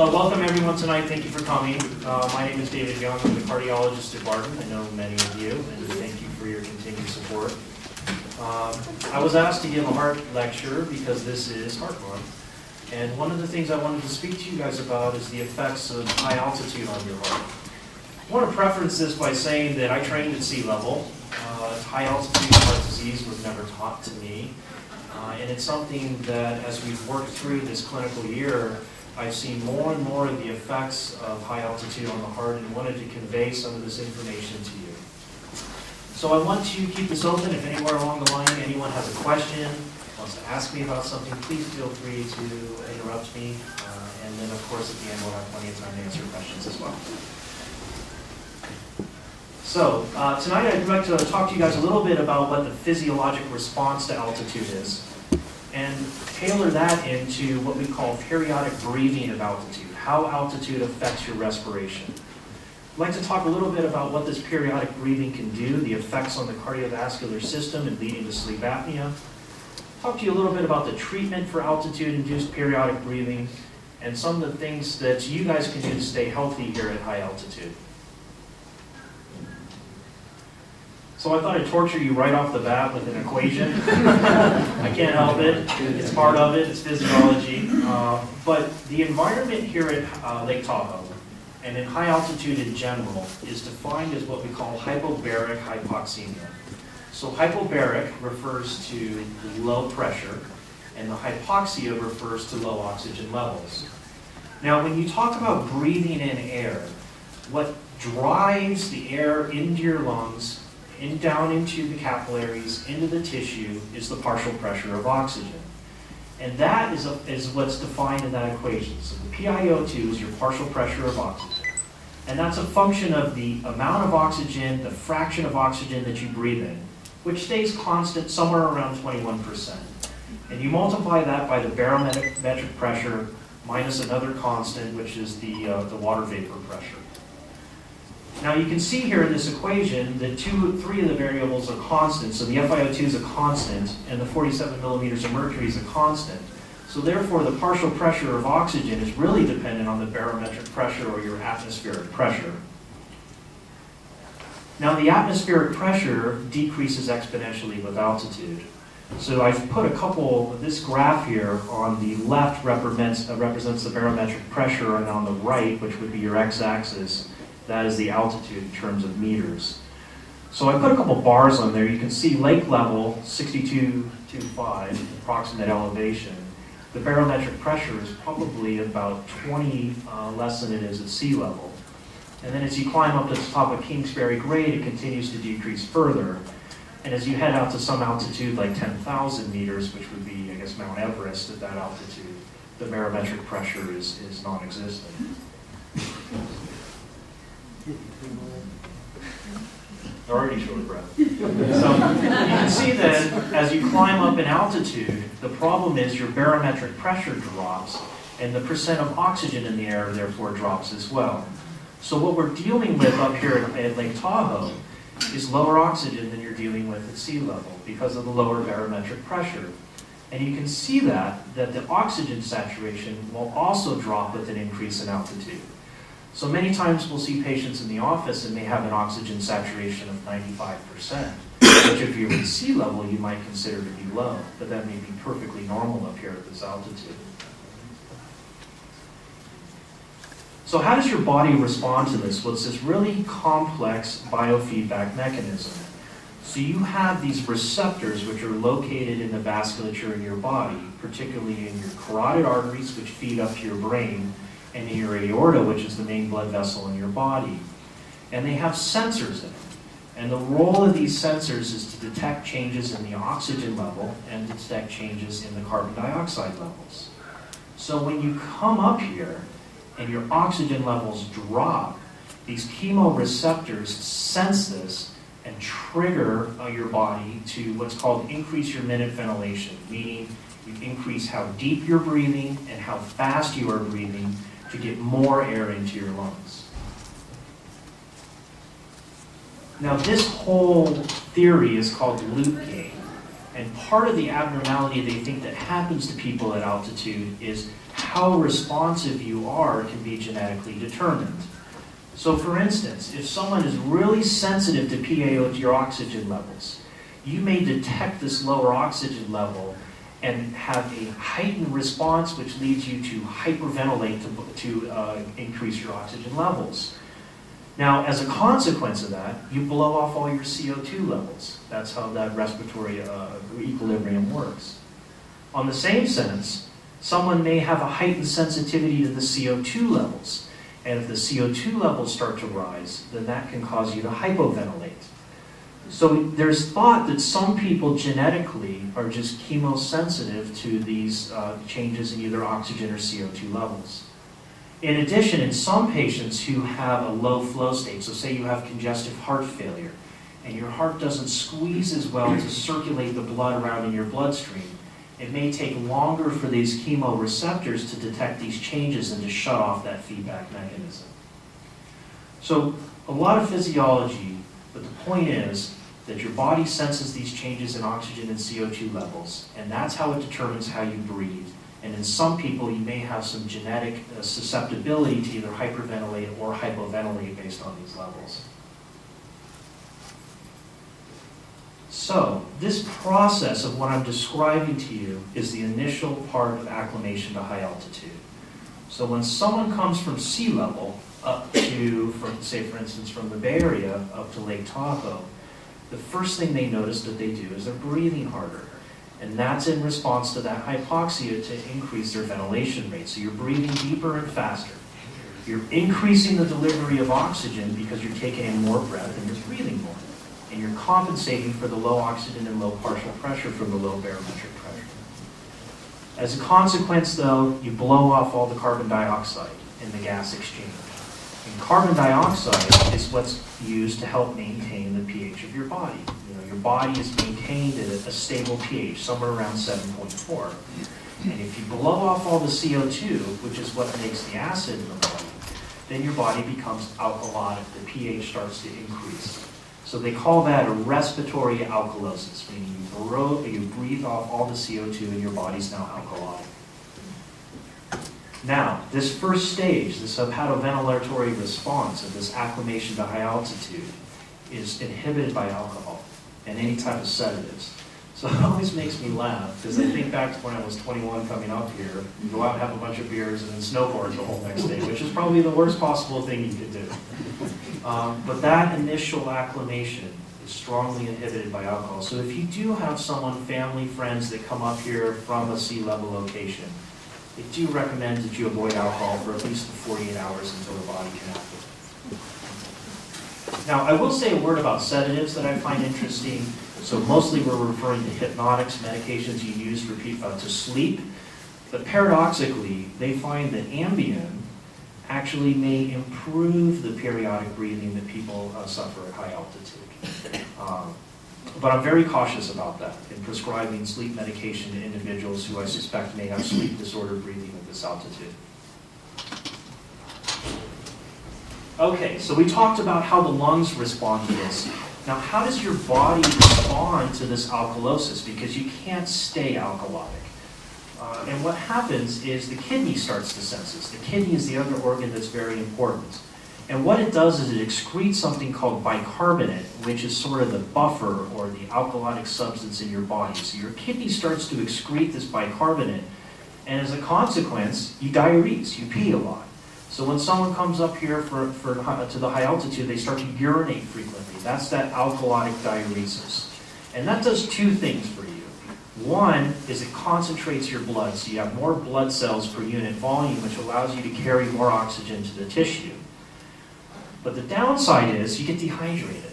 Welcome everyone tonight. Thank you for coming. My name is David Young. I'm the cardiologist at Barton. I know many of you, and thank you for your continued support. I was asked to give a heart lecture because this is Heart Month, and one of the things I wanted to speak to you guys about is the effects of high altitude on your heart. I want to preference this by saying that I trained at sea level. High altitude heart disease was never taught to me, and it's something that as we've worked through this clinical year, I've seen more and more of the effects of high altitude on the heart and wanted to convey some of this information to you. So I want to keep this open. If anywhere along the line anyone has a question, wants to ask me about something, please feel free to interrupt me. And then of course at the end we'll have plenty of time to answer questions as well. So tonight I'd like to talk to you guys a little bit about what the physiologic response to altitude is, and tailor that into what we call periodic breathing of altitude, how altitude affects your respiration. I'd like to talk a little bit about what this periodic breathing can do, the effects on the cardiovascular system and leading to sleep apnea. Talk to you a little bit about the treatment for altitude-induced periodic breathing and some of the things that you guys can do to stay healthy here at high altitude. So I thought I'd torture you right off the bat with an equation. I can't help it. It's part of it. It's physiology. But the environment here at Lake Tahoe and in high altitude in general is defined as what we call hypobaric hypoxemia. So hypobaric refers to low pressure, and the hypoxia refers to low oxygen levels. Now, when you talk about breathing in air, what drives the air into your lungs down into the capillaries, into the tissue, is the partial pressure of oxygen. And that is what's defined in that equation. So the PiO2 is your partial pressure of oxygen. And that's a function of the amount of oxygen, the fraction of oxygen that you breathe in, which stays constant somewhere around 21%. And you multiply that by the barometric pressure minus another constant, which is the water vapor pressure. Now you can see here in this equation that three of the variables are constant. So the FiO2 is a constant, and the 47 millimeters of mercury is a constant. So therefore the partial pressure of oxygen is really dependent on the barometric pressure or your atmospheric pressure. Now the atmospheric pressure decreases exponentially with altitude. So I've put this graph here on the left represents the barometric pressure, and on the right, which would be your x-axis, that is the altitude in terms of meters. So I put a couple bars on there. You can see lake level, 62.25, approximate elevation. The barometric pressure is probably about 20 less than it is at sea level. And then as you climb up to the top of Kingsbury Grade, it continues to decrease further. And as you head out to some altitude like 10,000 meters, which would be, I guess, Mount Everest at that altitude, the barometric pressure is non-existent. Already short of breath. So you can see that as you climb up in altitude, the problem is your barometric pressure drops, and the percent of oxygen in the air therefore drops as well. So what we're dealing with up here at Lake Tahoe is lower oxygen than you're dealing with at sea level because of the lower barometric pressure. And you can see that the oxygen saturation will also drop with an increase in altitude. So many times we'll see patients in the office and they have an oxygen saturation of 95%, which if you're at sea level you might consider to be low, but that may be perfectly normal up here at this altitude. So how does your body respond to this? Well, it's this really complex biofeedback mechanism. So you have these receptors which are located in the vasculature in your body, particularly in your carotid arteries, which feed up to your brain, and in your aorta, which is the main blood vessel in your body. And they have sensors in it. And the role of these sensors is to detect changes in the oxygen level and detect changes in the carbon dioxide levels. So when you come up here and your oxygen levels drop, these chemoreceptors sense this and trigger your body to what's called increase your minute ventilation, meaning you increase how deep you're breathing and how fast you are breathing to get more air into your lungs. Now this whole theory is called loop gain, and part of the abnormality they think that happens to people at altitude is how responsive you are can be genetically determined. So for instance, if someone is really sensitive to PaO, to your oxygen levels, you may detect this lower oxygen level and have a heightened response which leads you to hyperventilate to increase your oxygen levels. Now, as a consequence of that, you blow off all your CO2 levels. That's how that respiratory equilibrium works. On the same sense, someone may have a heightened sensitivity to the CO2 levels. And if the CO2 levels start to rise, then that can cause you to hypoventilate. So there's thought that some people genetically are just chemosensitive to these changes in either oxygen or CO2 levels. In addition, in some patients who have a low flow state, so say you have congestive heart failure, and your heart doesn't squeeze as well to circulate the blood around in your bloodstream, it may take longer for these chemoreceptors to detect these changes and to shut off that feedback mechanism. So a lot of physiology, but the point is that your body senses these changes in oxygen and CO2 levels, and that's how it determines how you breathe. And in some people, you may have some genetic susceptibility to either hyperventilate or hypoventilate based on these levels. So, this process of what I'm describing to you is the initial part of acclimation to high altitude. So when someone comes from sea level up to, say for instance, from the Bay Area up to Lake Tahoe, the first thing they notice that they do is they're breathing harder. And that's in response to that hypoxia to increase their ventilation rate. So you're breathing deeper and faster. You're increasing the delivery of oxygen because you're taking in more breath and you're breathing more. And you're compensating for the low oxygen and low partial pressure from the low barometric pressure. As a consequence, though, you blow off all the carbon dioxide in the gas exchange. And carbon dioxide is what's used to help maintain the pH of your body. Your body is maintained at a stable pH, somewhere around 7.4. And if you blow off all the CO2, which is what makes the acid in the body, then your body becomes alkalotic. The pH starts to increase. So they call that a respiratory alkalosis, meaning you breathe off all the CO2 and your body's now alkalotic. Now, this first stage, this hepatoventilatory response of this acclimation to high altitude, is inhibited by alcohol and any type of sedatives. So it always makes me laugh, because I think back to when I was 21 coming up here, you go out and have a bunch of beers and then snowboard the whole next day, which is probably the worst possible thing you could do. But that initial acclimation is strongly inhibited by alcohol. So if you do have someone, family, friends, that come up here from a sea level location, they do recommend that you avoid alcohol for at least 48 hours until the body can activate. Now, I will say a word about sedatives that I find interesting. So mostly we're referring to hypnotics, medications you use for people to sleep. But paradoxically, they find that Ambien actually may improve the periodic breathing that people suffer at high altitude. But I'm very cautious about that in prescribing sleep medication to individuals who I suspect may have sleep disorder breathing at this altitude. Okay, so we talked about how the lungs respond to this. Now, how does your body respond to this alkalosis? Because you can't stay alkalotic. And what happens is the kidney starts to sense this. The kidney is the other organ that's very important. And what it does is it excretes something called bicarbonate, which is sort of the buffer or the alkalotic substance in your body. So your kidney starts to excrete this bicarbonate, and as a consequence, you diurese, you pee a lot. So when someone comes up here to the high altitude, they start to urinate frequently. That's that alkalotic diuresis. And that does two things for you. One is it concentrates your blood, so you have more blood cells per unit volume, which allows you to carry more oxygen to the tissue. But the downside is you get dehydrated.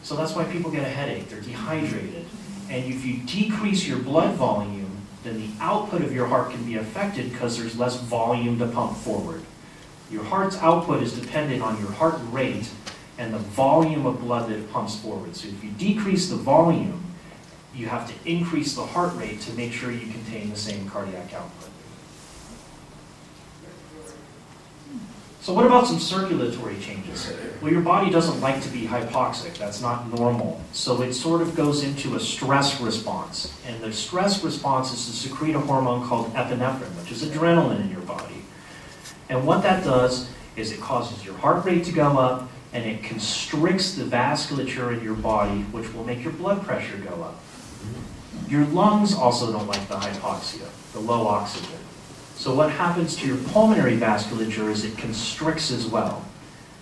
So that's why people get a headache. They're dehydrated. And if you decrease your blood volume, then the output of your heart can be affected because there's less volume to pump forward. Your heart's output is dependent on your heart rate and the volume of blood that it pumps forward. So if you decrease the volume, you have to increase the heart rate to make sure you contain the same cardiac output. So what about some circulatory changes? Well, your body doesn't like to be hypoxic. That's not normal. So it sort of goes into a stress response. And the stress response is to secrete a hormone called epinephrine, which is adrenaline in your body. And what that does is it causes your heart rate to go up, and it constricts the vasculature in your body, which will make your blood pressure go up. Your lungs also don't like the hypoxia, the low oxygen. So what happens to your pulmonary vasculature is it constricts as well.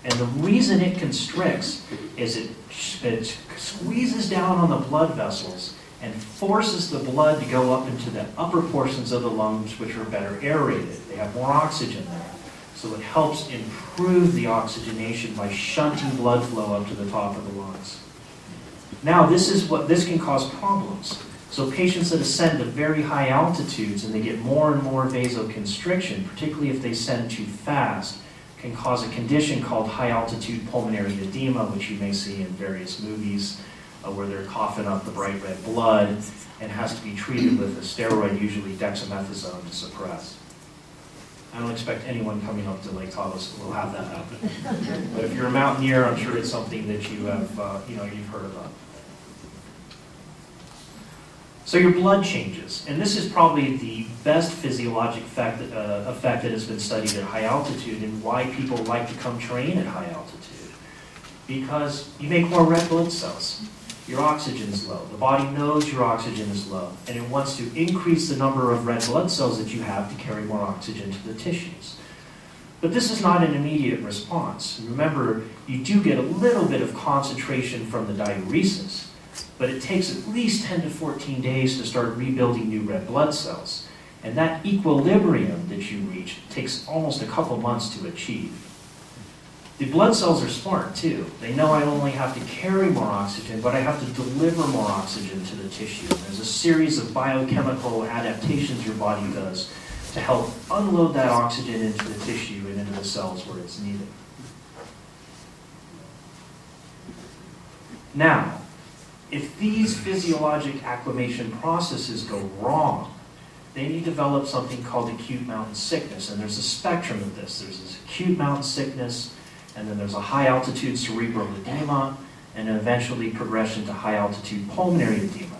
And the reason it constricts is it squeezes down on the blood vessels and forces the blood to go up into the upper portions of the lungs, which are better aerated. They have more oxygen there. So it helps improve the oxygenation by shunting blood flow up to the top of the lungs. Now, this can cause problems. So patients that ascend to very high altitudes and they get more and more vasoconstriction, particularly if they ascend too fast, can cause a condition called high altitude pulmonary edema, which you may see in various movies where they're coughing up the bright red blood and has to be treated with a steroid, usually dexamethasone, to suppress. I don't expect anyone coming up to Lake Tahoe will have that happen. But if you're a mountaineer, I'm sure it's something that you have, you've heard about. So your blood changes, and this is probably the best physiologic effect that has been studied at high altitude and why people like to come train at high altitude. Because you make more red blood cells. Your oxygen is low. The body knows your oxygen is low, and it wants to increase the number of red blood cells that you have to carry more oxygen to the tissues. But this is not an immediate response. Remember, you do get a little bit of concentration from the diuresis, but it takes at least 10 to 14 days to start rebuilding new red blood cells. And that equilibrium that you reach takes almost a couple months to achieve. The blood cells are smart too. They know I only have to carry more oxygen, but I have to deliver more oxygen to the tissue. And there's a series of biochemical adaptations your body does to help unload that oxygen into the tissue and into the cells where it's needed. Now, if these physiologic acclimation processes go wrong, then you develop something called acute mountain sickness. And there's a spectrum of this. There's this acute mountain sickness, and then there's a high-altitude cerebral edema, and then eventually progression to high-altitude pulmonary edema.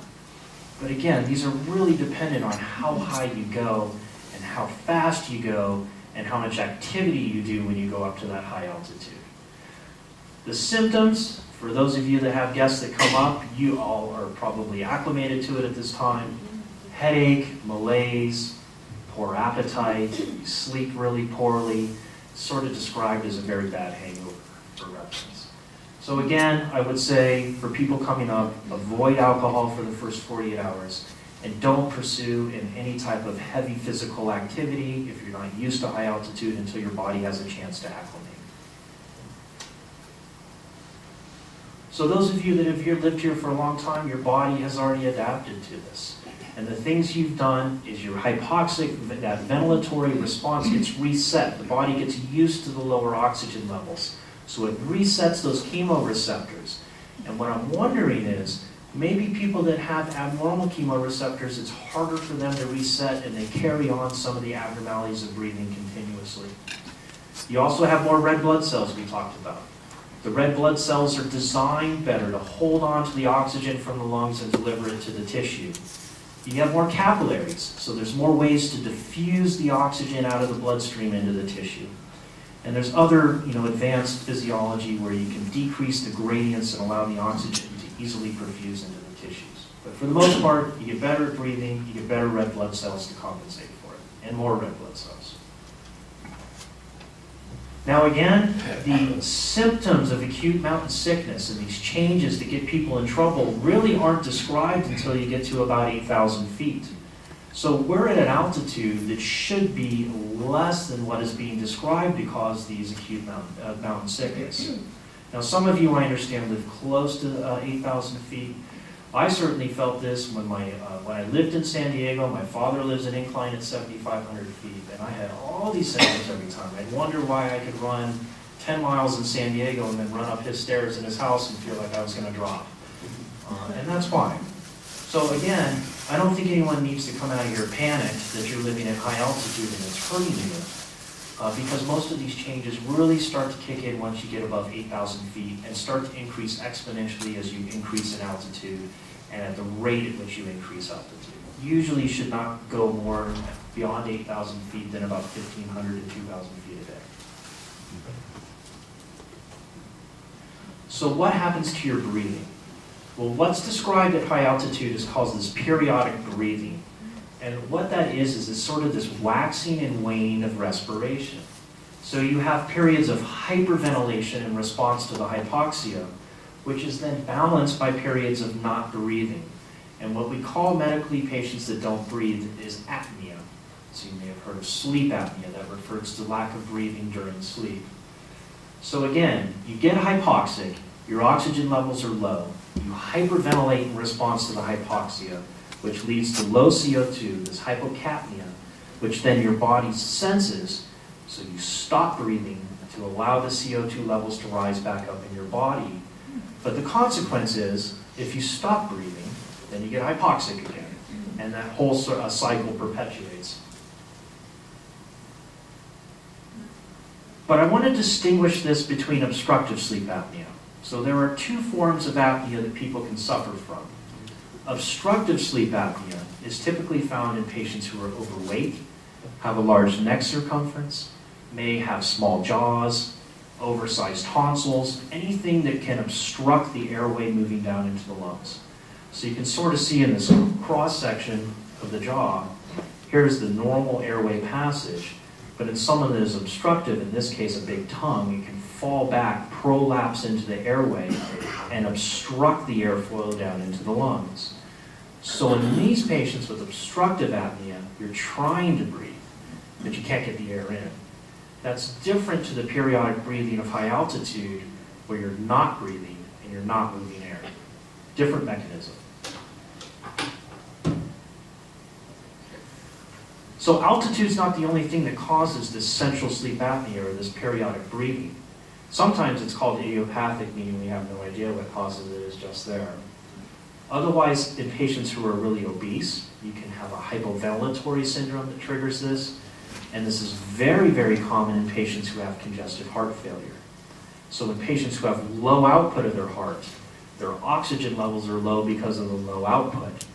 But again, these are really dependent on how high you go, and how fast you go, and how much activity you do when you go up to that high altitude. The symptoms, for those of you that have guests that come up, you all are probably acclimated to it at this time. Headache, malaise, poor appetite, you sleep really poorly, sort of described as a very bad hangover for reference. So again, I would say for people coming up, avoid alcohol for the first 48 hours and don't pursue in any type of heavy physical activity if you're not used to high altitude until your body has a chance to acclimate. So those of you that have lived here for a long time, your body has already adapted to this. And the things you've done is your hypoxic, that ventilatory response gets reset. The body gets used to the lower oxygen levels. So it resets those chemoreceptors. And what I'm wondering is, maybe people that have abnormal chemoreceptors, it's harder for them to reset and they carry on some of the abnormalities of breathing continuously. You also have more red blood cells we talked about. The red blood cells are designed better to hold on to the oxygen from the lungs and deliver it to the tissue. You have more capillaries, so there's more ways to diffuse the oxygen out of the bloodstream into the tissue. And there's other, advanced physiology where you can decrease the gradients and allow the oxygen to easily perfuse into the tissues. But for the most part, you get better at breathing, you get better red blood cells to compensate for it, and more red blood cells. Now again, the symptoms of acute mountain sickness and these changes that get people in trouble really aren't described until you get to about 8,000 feet. So we're at an altitude that should be less than what is being described to cause these acute mountain sickness. Now some of you, I understand, live close to 8,000 feet. I certainly felt this when I lived in San Diego. My father lives an incline at 7,500 feet, and I had all these symptoms every time. I'd wonder why I could run 10 miles in San Diego and then run up his stairs in his house and feel like I was going to drop. And that's why. So again, I don't think anyone needs to come out of here panicked that you're living at high altitude and it's hurting you, because most of these changes really start to kick in once you get above 8,000 feet and start to increase exponentially as you increase in altitude and at the rate at which you increase altitude. Usually you should not go more beyond 8,000 feet than about 1,500 to 2,000 feet a day. So what happens to your breathing? Well, what's described at high altitude is called this periodic breathing. And what that is it's sort of this waxing and waning of respiration. So you have periods of hyperventilation in response to the hypoxia, which is then balanced by periods of not breathing. And what we call medically patients that don't breathe is apnea. So you may have heard of sleep apnea. That refers to lack of breathing during sleep. So again, you get hypoxic, your oxygen levels are low, you hyperventilate in response to the hypoxia, which leads to low CO2, this hypocapnia, which then your body senses, so you stop breathing to allow the CO2 levels to rise back up in your body. But the consequence is, if you stop breathing, then you get hypoxic again, and that whole cycle perpetuates. But I want to distinguish this between obstructive sleep apnea. So there are two forms of apnea that people can suffer from. Obstructive sleep apnea is typically found in patients who are overweight, have a large neck circumference, may have small jaws, oversized tonsils, anything that can obstruct the airway moving down into the lungs. So you can sort of see in this cross-section of the jaw, here's the normal airway passage, but in someone that is obstructive, in this case a big tongue, it can fall back, prolapse into the airway, and obstruct the airflow down into the lungs. So in these patients with obstructive apnea, you're trying to breathe, but you can't get the air in. That's different to the periodic breathing of high altitude, where you're not breathing and you're not moving air. Different mechanism. So altitude's not the only thing that causes this central sleep apnea or this periodic breathing. Sometimes it's called idiopathic, meaning we have no idea what causes it, it's just there. Otherwise, in patients who are really obese, you can have a hypoventilatory syndrome that triggers this, and this is very, very common in patients who have congestive heart failure. So in patients who have low output of their heart, their oxygen levels are low because of the low output.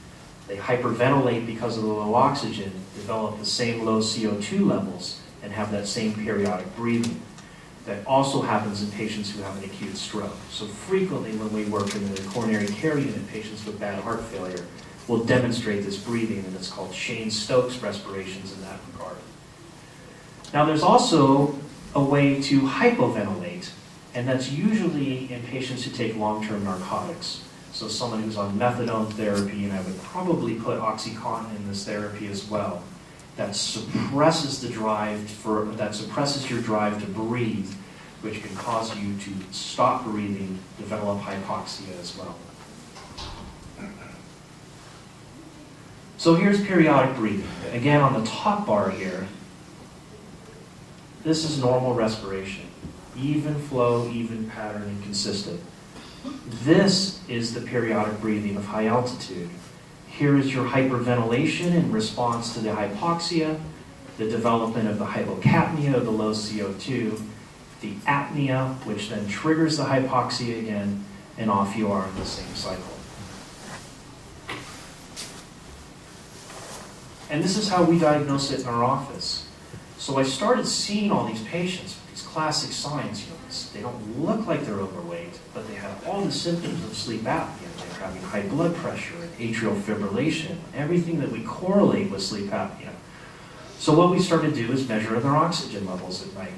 They hyperventilate because of the low oxygen, develop the same low CO2 levels, and have that same periodic breathing. That also happens in patients who have an acute stroke. So frequently when we work in the coronary care unit, patients with bad heart failure will demonstrate this breathing, and it's called Shane-Stokes respirations in that regard. Now there's also a way to hypoventilate, and that's usually in patients who take long-term narcotics. So someone who's on methadone therapy, and I would probably put OxyContin in this therapy as well, that suppresses the drive that suppresses your drive to breathe, which can cause you to stop breathing, develop hypoxia as well. So here's periodic breathing. Again, on the top bar here, this is normal respiration. Even flow, even pattern, and consistent. This is the periodic breathing of high altitude. Here is your hyperventilation in response to the hypoxia, the development of the hypocapnia, the low CO2, the apnea, which then triggers the hypoxia again, and off you are in the same cycle. And this is how we diagnose it in our office. So I started seeing all these patients with these classic signs. They don't look like they're overweight, but they have all the symptoms of sleep apnea. They're having high blood pressure and atrial fibrillation, everything that we correlate with sleep apnea. So what we started to do is measure their oxygen levels at night.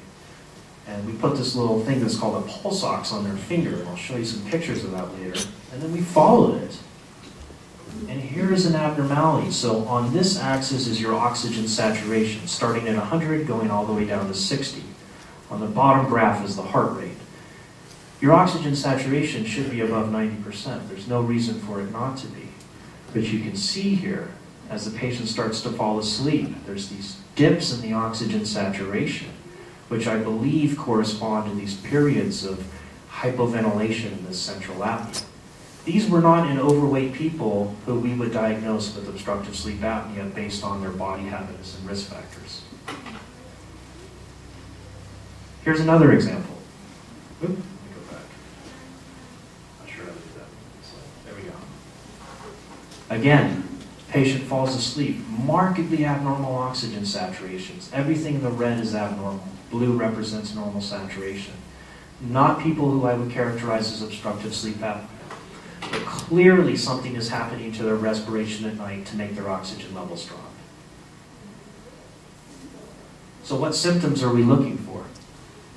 And And we put this little thing that's called a pulse ox on their finger, and I'll show you some pictures of that later. And then we followed it. And here is an abnormality. So on this axis is your oxygen saturation, starting at 100, going all the way down to 60. On the bottom graph is the heart rate. Your oxygen saturation should be above 90%. There's no reason for it not to be. But you can see here, as the patient starts to fall asleep, there's these dips in the oxygen saturation, which I believe correspond to these periods of hypoventilation in this central apnea. These were not in overweight people who we would diagnose with obstructive sleep apnea based on their body habits and risk factors. Here's another example. Oop, let me go back. Not sure how to do that. So, there we go. Again, patient falls asleep, markedly abnormal oxygen saturations. Everything in the red is abnormal. Blue represents normal saturation. Not people who I would characterize as obstructive sleep apnea. But clearly something is happening to their respiration at night to make their oxygen levels drop. So what symptoms are we looking for?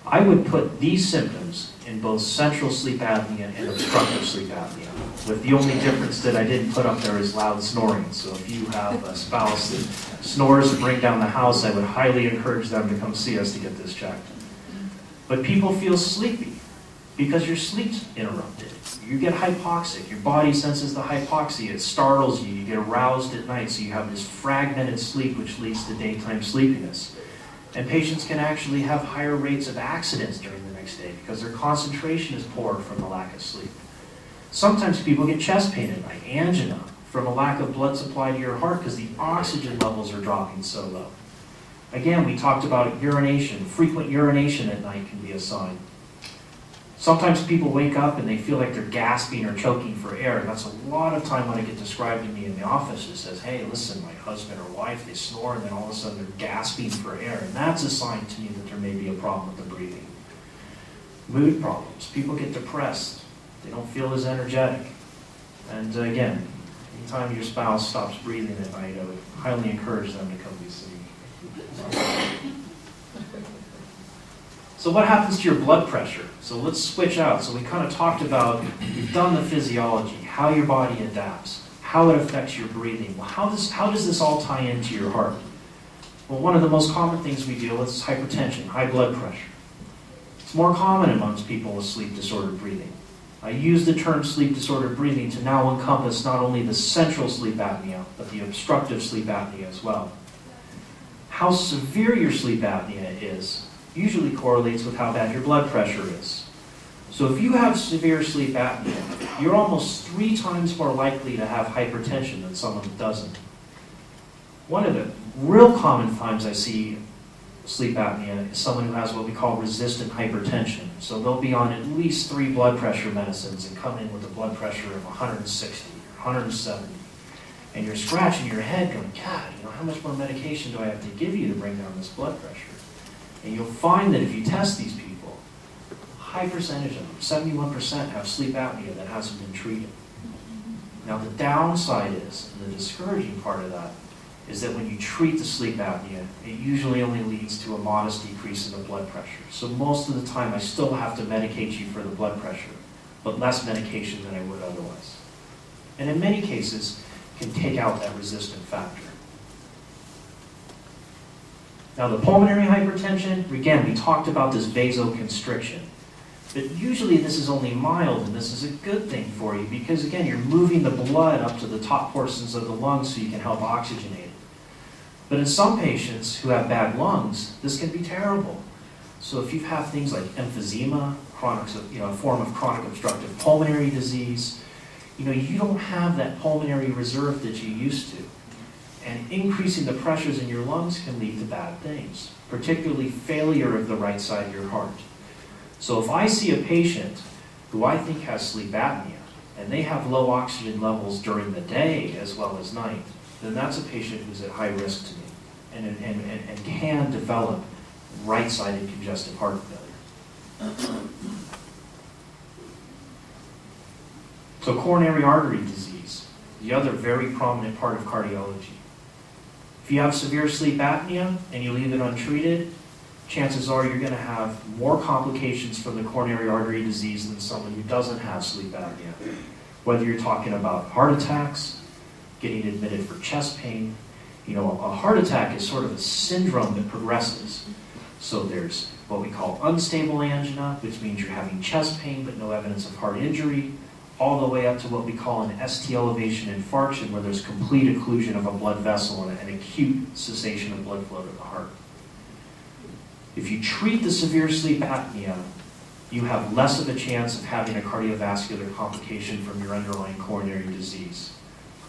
I would put these symptoms in both central sleep apnea and obstructive sleep apnea, with the only difference that I didn't put up there is loud snoring. So if you have a spouse that snores and bring down the house, I would highly encourage them to come see us to get this checked. But people feel sleepy because your sleep's interrupted. You get hypoxic, your body senses the hypoxia, it startles you, you get aroused at night, so you have this fragmented sleep which leads to daytime sleepiness. And patients can actually have higher rates of accidents during the next day because their concentration is poor from the lack of sleep. Sometimes people get chest pain at night, angina, from a lack of blood supply to your heart because the oxygen levels are dropping so low. Again, we talked about urination. Frequent urination at night can be a sign. Sometimes people wake up and they feel like they're gasping or choking for air. That's a lot of time when I get described to me in the office. It says, hey, listen, my husband or wife, they snore and then all of a sudden they're gasping for air. And that's a sign to me that there may be a problem with the breathing. Mood problems. People get depressed. They don't feel as energetic. And again, anytime your spouse stops breathing at night, I would highly encourage them to come be seen. So what happens to your blood pressure? So let's switch out. So we kind of talked about, we've done the physiology, how your body adapts, how it affects your breathing. Well, how does this all tie into your heart? Well, one of the most common things we deal with is hypertension, high blood pressure. It's more common amongst people with sleep-disordered breathing. I use the term sleep-disordered breathing to now encompass not only the central sleep apnea, but the obstructive sleep apnea as well. How severe your sleep apnea is usually correlates with how bad your blood pressure is. So if you have severe sleep apnea, you're almost 3 times more likely to have hypertension than someone who doesn't. One of the real common times I see sleep apnea is someone who has what we call resistant hypertension. So they'll be on at least 3 blood pressure medicines and come in with a blood pressure of 160 or 170. And you're scratching your head going, God, how much more medication do I have to give you to bring down this blood pressure? And you'll find that if you test these people, a high percentage of them, 71%, have sleep apnea that hasn't been treated. Now the downside is, and the discouraging part of that, is that when you treat the sleep apnea, it usually only leads to a modest decrease in the blood pressure. So most of the time I still have to medicate you for the blood pressure, but less medication than I would otherwise. And in many cases, can take out that resistant factor. Now the pulmonary hypertension, again, we talked about this vasoconstriction. But usually this is only mild, and this is a good thing for you because, again, you're moving the blood up to the top portions of the lungs so you can help oxygenate it. But in some patients who have bad lungs, this can be terrible. So if you have things like emphysema, a form of chronic obstructive pulmonary disease, you don't have that pulmonary reserve that you used to. And increasing the pressures in your lungs can lead to bad things, particularly failure of the right side of your heart. So if I see a patient who I think has sleep apnea, and they have low oxygen levels during the day as well as night, then that's a patient who's at high risk to me and can develop right-sided congestive heart failure. So coronary artery disease, the other very prominent part of cardiology. If you have severe sleep apnea and you leave it untreated, chances are you're going to have more complications from the coronary artery disease than someone who doesn't have sleep apnea. Whether you're talking about heart attacks, getting admitted for chest pain. You know, a heart attack is sort of a syndrome that progresses. So there's what we call unstable angina, which means you're having chest pain but no evidence of heart injury, all the way up to what we call an ST elevation infarction, where there's complete occlusion of a blood vessel and an acute cessation of blood flow to the heart. If you treat the severe sleep apnea, you have less of a chance of having a cardiovascular complication from your underlying coronary disease.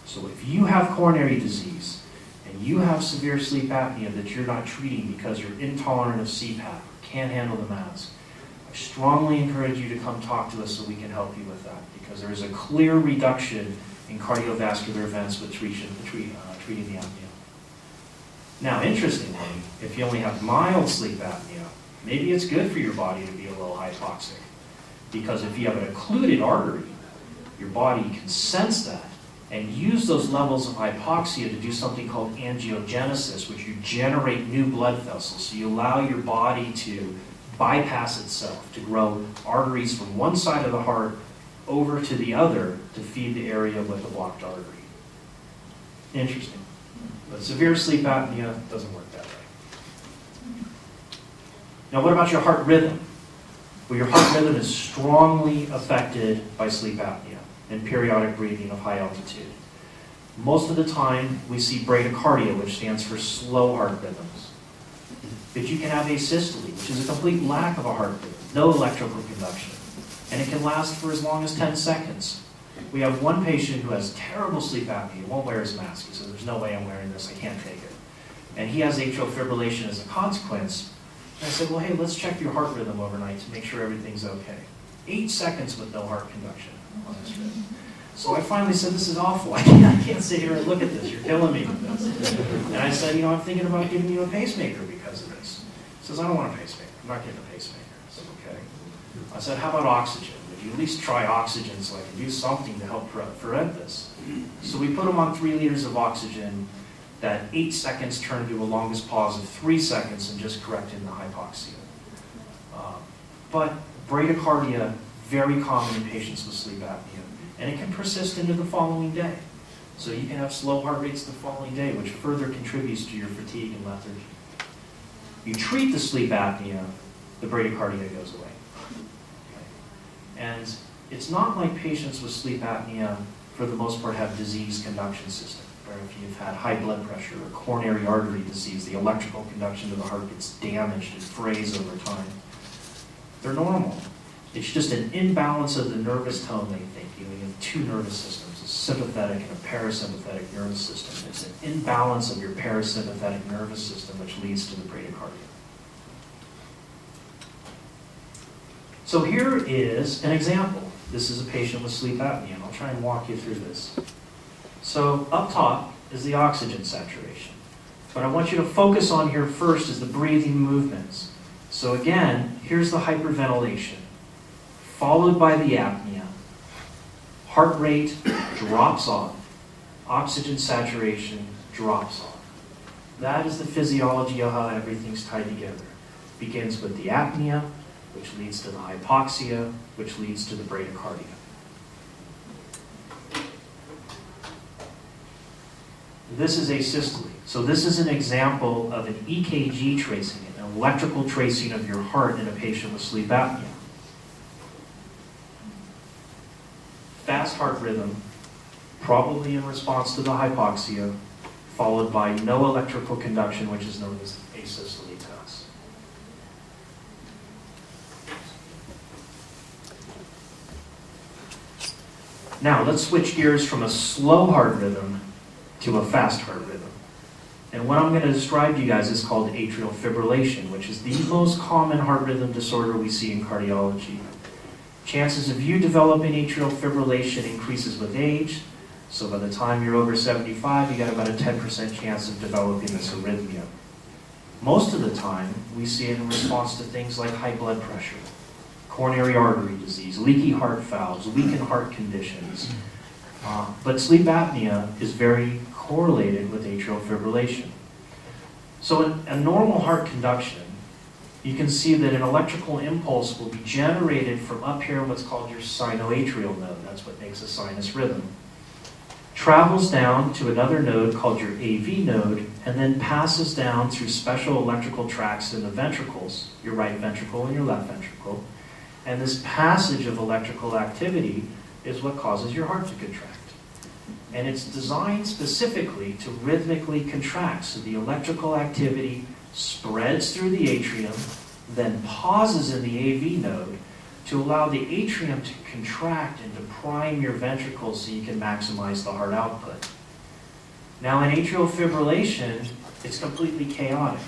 So if you have coronary disease and you have severe sleep apnea that you're not treating because you're intolerant of CPAP, can't handle the mask, I strongly encourage you to come talk to us so we can help you with that, because there is a clear reduction in cardiovascular events with treating the apnea. Now, interestingly, if you only have mild sleep apnea, maybe it's good for your body to be a little hypoxic, because if you have an occluded artery, your body can sense that and use those levels of hypoxia to do something called angiogenesis, which you generate new blood vessels. So you allow your body to bypass itself, to grow arteries from one side of the heart over to the other to feed the area with the blocked artery. Interesting. But severe sleep apnea doesn't work that way. Now, what about your heart rhythm? Well, your heart rhythm is strongly affected by sleep apnea and periodic breathing of high altitude. Most of the time, we see bradycardia, which stands for slow heart rhythms. But you can have asystole, which is a complete lack of a heart rhythm, no electrical conduction, and it can last for as long as 10 seconds. We have one patient who has terrible sleep apnea. He won't wear his mask. He says, there's no way I'm wearing this. I can't take it. And he has atrial fibrillation as a consequence. And I said, well, hey, let's check your heart rhythm overnight to make sure everything's okay. 8 seconds with no heart conduction on this rhythm. So I finally said, this is awful. I can't sit here and look at this. You're killing me with this. And I said, you know, I'm thinking about giving you a pacemaker because of this. He says, I don't want a pacemaker. I'm not getting a pacemaker. I said, okay. I said, how about oxygen? Would you at least try oxygen so I can do something to help prevent this? So we put him on 3 liters of oxygen. That 8 seconds turned to a longest pause of 3 seconds and just corrected the hypoxia. But bradycardia, very common in patients with sleep apnea, and it can persist into the following day. So you can have slow heart rates the following day, which further contributes to your fatigue and lethargy. You treat the sleep apnea, the bradycardia goes away. Okay. And it's not like patients with sleep apnea, for the most part, have diseased conduction system. Or if you've had high blood pressure or coronary artery disease, the electrical conduction to the heart gets damaged and frays over time. They're normal. It's just an imbalance of the nervous tone, they think. You have 2 nervous systems, a sympathetic and a parasympathetic nervous system. It's an imbalance of your parasympathetic nervous system which leads to the bradycardia. So here is an example. This is a patient with sleep apnea, and I'll try and walk you through this. So up top is the oxygen saturation. What I want you to focus on here first is the breathing movements. So again, here's the hyperventilation, followed by the apnea. Heart rate drops off. Oxygen saturation drops off. That is the physiology of how everything's tied together. It begins with the apnea, which leads to the hypoxia, which leads to the bradycardia. This is asystole. So this is an example of an EKG tracing, an electrical tracing of your heart in a patient with sleep apnea. Fast heart rhythm, probably in response to the hypoxia, followed by no electrical conduction, which is known as asystole to us. Now, let's switch gears from a slow heart rhythm to a fast heart rhythm. And what I'm going to describe to you guys is called atrial fibrillation, which is the most common heart rhythm disorder we see in cardiology. Chances of you developing atrial fibrillation increases with age, so by the time you're over 75, you got about a 10% chance of developing this arrhythmia. Most of the time, we see it in response to things like high blood pressure, coronary artery disease, leaky heart valves, weakened heart conditions. But sleep apnea is very correlated with atrial fibrillation. So in a normal heart conduction, you can see that an electrical impulse will be generated from up here in what's called your sinoatrial node. That's what makes a sinus rhythm. Travels down to another node called your AV node, and then passes down through special electrical tracts in the ventricles, your right ventricle and your left ventricle. And this passage of electrical activity is what causes your heart to contract. And it's designed specifically to rhythmically contract, so the electrical activity spreads through the atrium, then pauses in the AV node to allow the atrium to contract and to prime your ventricles so you can maximize the heart output. Now in atrial fibrillation, it's completely chaotic.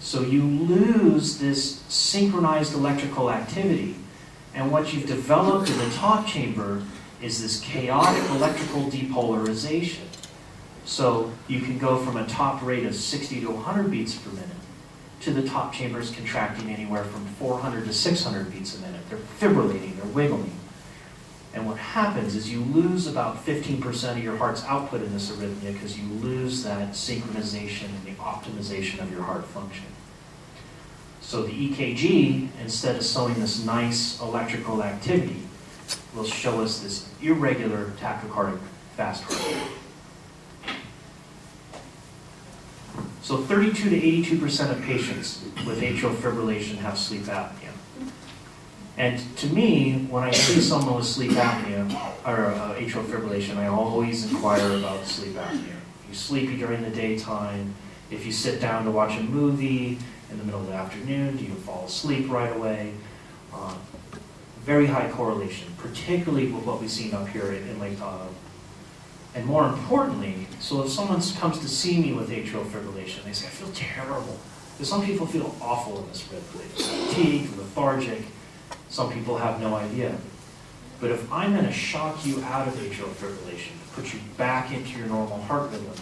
So you lose this synchronized electrical activity, and what you've developed in the top chamber is this chaotic electrical depolarization. So you can go from a top rate of 60 to 100 beats per minute to the top chambers contracting anywhere from 400 to 600 beats a minute. They're fibrillating, they're wiggling. And what happens is you lose about 15% of your heart's output in this arrhythmia because you lose that synchronization and the optimization of your heart function. So the EKG, instead of showing this nice electrical activity, will show us this irregular tachycardic fast heart rate. So 32 to 82% of patients with atrial fibrillation have sleep apnea. And to me, when I see someone with sleep apnea, or atrial fibrillation, I always inquire about sleep apnea. Are you sleepy during the daytime? If you sit down to watch a movie in the middle of the afternoon, do you fall asleep right away? Very high correlation, particularly with what we've seen up here in Lake Tahoe. And more importantly, so if someone comes to see me with atrial fibrillation, they say, I feel terrible. Because some people feel awful in this rhythm. They're fatigued, lethargic. Some people have no idea. But if I'm going to shock you out of atrial fibrillation, put you back into your normal heart rhythm,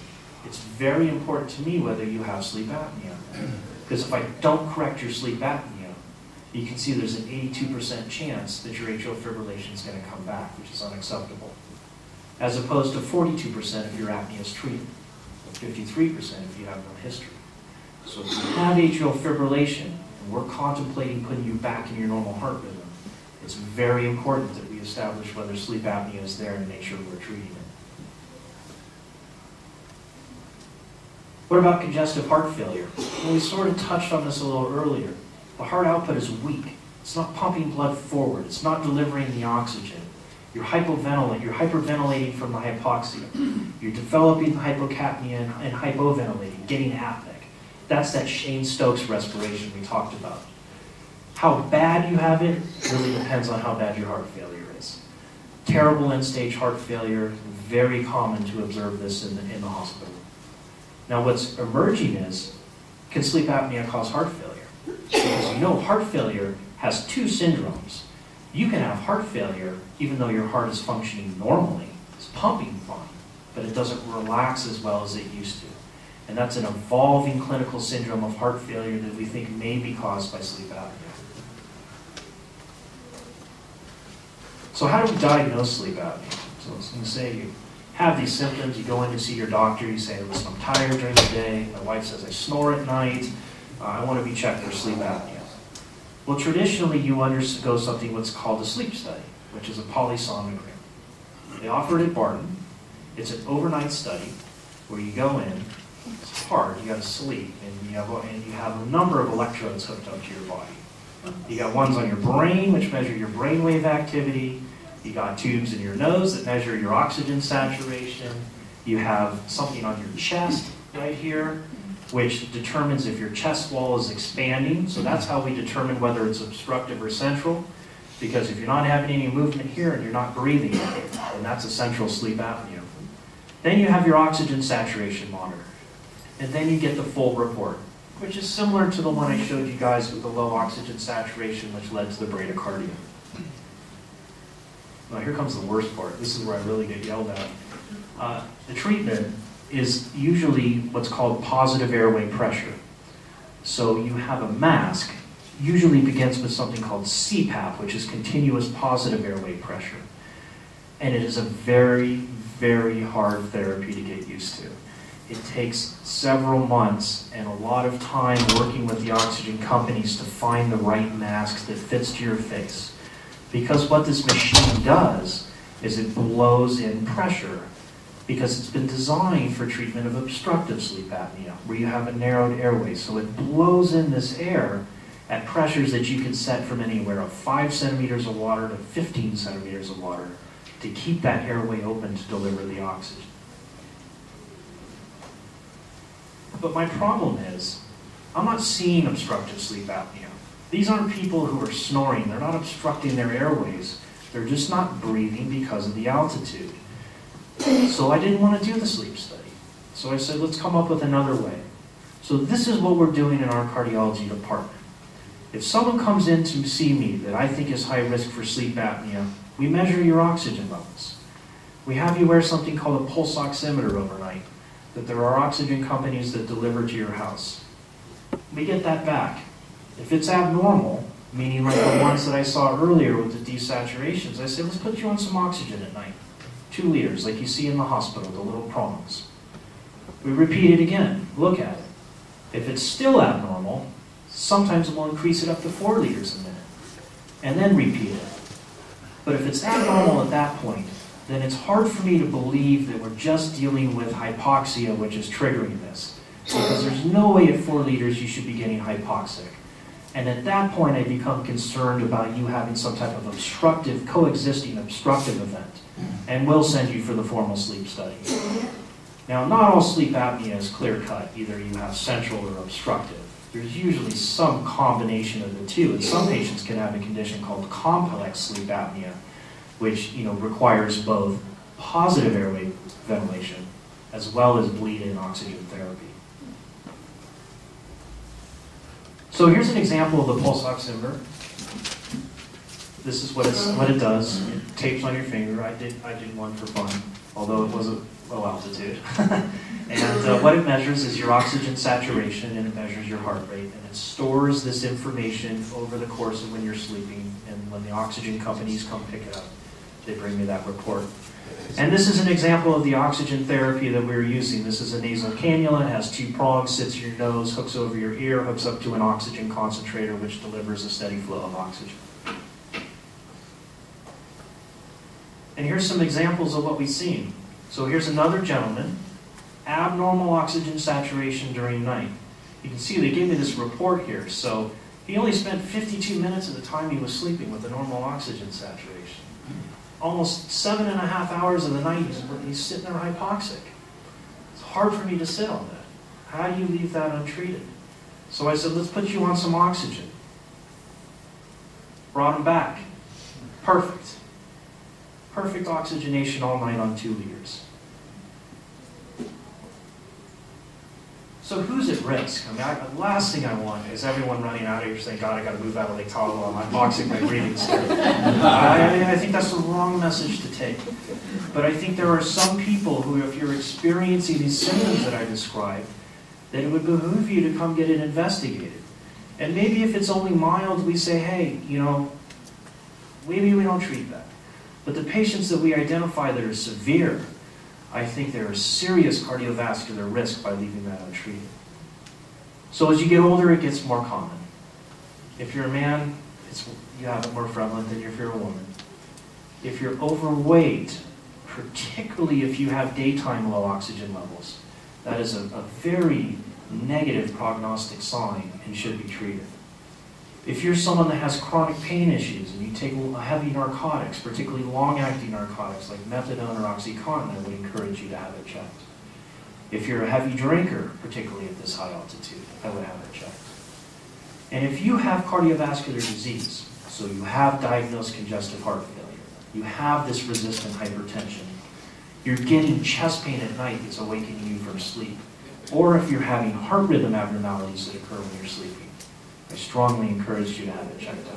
it's very important to me whether you have sleep apnea. Because if I don't correct your sleep apnea, you can see there's an 82% chance that your atrial fibrillation is going to come back, which is unacceptable. As opposed to 42% if your apnea is treated, or 53% if you have no history. So if you have atrial fibrillation, and we're contemplating putting you back in your normal heart rhythm, it's very important that we establish whether sleep apnea is there and make sure we're treating it. What about congestive heart failure? Well, we sort of touched on this a little earlier. The heart output is weak. It's not pumping blood forward. It's not delivering the oxygen. You're hyperventilating from the hypoxia. You're developing hypocapnia and hypoventilating, getting apneic. That's that Shane-Stokes respiration we talked about. How bad you have it really depends on how bad your heart failure is. Terrible end-stage heart failure, very common to observe this in the hospital. Now what's emerging is, can sleep apnea cause heart failure? Because you know heart failure has two syndromes. You can have heart failure even though your heart is functioning normally, it's pumping fine, but it doesn't relax as well as it used to. And that's an evolving clinical syndrome of heart failure that we think may be caused by sleep apnea. So how do we diagnose sleep apnea? So I was going to say you have these symptoms, you go in to see your doctor, you say, listen, I'm tired during the day, my wife says I snore at night, I want to be checked for sleep apnea. Well, traditionally you undergo something what's called a sleep study, which is a polysomnogram. They offer it at Barton. It's an overnight study where you go in, it's hard, you got to sleep, and you have a number of electrodes hooked up to your body. You got ones on your brain, which measure your brainwave activity. You got tubes in your nose that measure your oxygen saturation. You have something on your chest right here, which determines if your chest wall is expanding. So that's how we determine whether it's obstructive or central. Because if you're not having any movement here and you're not breathing, then that's a central sleep apnea. Then you have your oxygen saturation monitor. And then you get the full report, which is similar to the one I showed you guys with the low oxygen saturation, which led to the bradycardia. Now here comes the worst part. This is where I really get yelled at. The treatment is usually what's called positive airway pressure. So you have a mask, usually begins with something called CPAP, which is continuous positive airway pressure. And it is a very, very hard therapy to get used to. it takes several months and a lot of time working with the oxygen companies to find the right mask that fits to your face. Because what this machine does is it blows in pressure, because it's been designed for treatment of obstructive sleep apnea, where you have a narrowed airway. So it blows in this air at pressures that you can set from anywhere of 5 centimeters of water to 15 centimeters of water to keep that airway open to deliver the oxygen. But my problem is, I'm not seeing obstructive sleep apnea. These aren't people who are snoring. They're not obstructing their airways. They're just not breathing because of the altitude. So I didn't want to do the sleep study. So I said, let's come up with another way. So this is what we're doing in our cardiology department. If someone comes in to see me that I think is high risk for sleep apnea, we measure your oxygen levels. We have you wear something called a Pulse Oximeter overnight, that there are oxygen companies that deliver to your house. We get that back. If it's abnormal, meaning like the ones that I saw earlier with the desaturations, I say, let's put you on some oxygen at night. 2 liters, like you see in the hospital, the little prongs. We repeat it again, look at it. If it's still abnormal, sometimes we'll increase it up to 4 liters a minute, and then repeat it. But if it's abnormal at that point, then it's hard for me to believe that we're just dealing with hypoxia, which is triggering this. Because there's no way at 4 liters you should be getting hypoxic. And at that point, I become concerned about you having some type of obstructive, coexisting obstructive event, and will send you for the formal sleep study. Now, not all sleep apnea is clear-cut. Either you have central or obstructive. There's usually some combination of the two, and some patients can have a condition called complex sleep apnea, which requires both positive airway ventilation as well as bleed-in oxygen therapy. So here's an example of the pulse oximeter. This is what it does. It tapes on your finger. I did one for fun, although it was a low altitude. And what it measures is your oxygen saturation, and it measures your heart rate, and it stores this information over the course of when you're sleeping, and when the oxygen companies come pick it up, they bring me that report. And this is an example of the oxygen therapy that we're using. This is a nasal cannula. It has 2 prongs, sits in your nose, hooks over your ear, hooks up to an oxygen concentrator, which delivers a steady flow of oxygen. And here's some examples of what we've seen. So here's another gentleman, abnormal oxygen saturation during night. You can see they gave me this report here. So he only spent 52 minutes of the time he was sleeping with a normal oxygen saturation. Almost 7.5 hours of the night he's sitting there hypoxic. It's hard for me to sit on that. How do you leave that untreated? So I said, let's put you on some oxygen. Brought him back. Perfect. Perfect oxygenation all night on 2 liters. So who's at risk? I mean, the last thing I want is everyone running out of here saying, God, I got to move out of Lake Tahoe, I'm hypoxic, my breathing's steady. I think that's the wrong message to take. But I think there are some people who, if you're experiencing these symptoms that I described, that it would behoove you to come get it investigated. And maybe if it's only mild, we say, hey, maybe we don't treat that. But the patients that we identify that are severe, I think there is serious cardiovascular risk by leaving that untreated. So as you get older, it gets more common. If you're a man, you have it more prevalent than if you're a woman. If you're overweight, particularly if you have daytime low oxygen levels, that is a very negative prognostic sign and should be treated. If you're someone that has chronic pain issues and you take heavy narcotics, particularly long-acting narcotics like methadone or OxyContin, I would encourage you to have it checked. If you're a heavy drinker, particularly at this high altitude, I would have it checked. And if you have cardiovascular disease, so you have diagnosed congestive heart failure, you have this resistant hypertension, you're getting chest pain at night that's awakening you from sleep, or if you're having heart rhythm abnormalities that occur when you're sleeping, I strongly encourage you to have it checked out.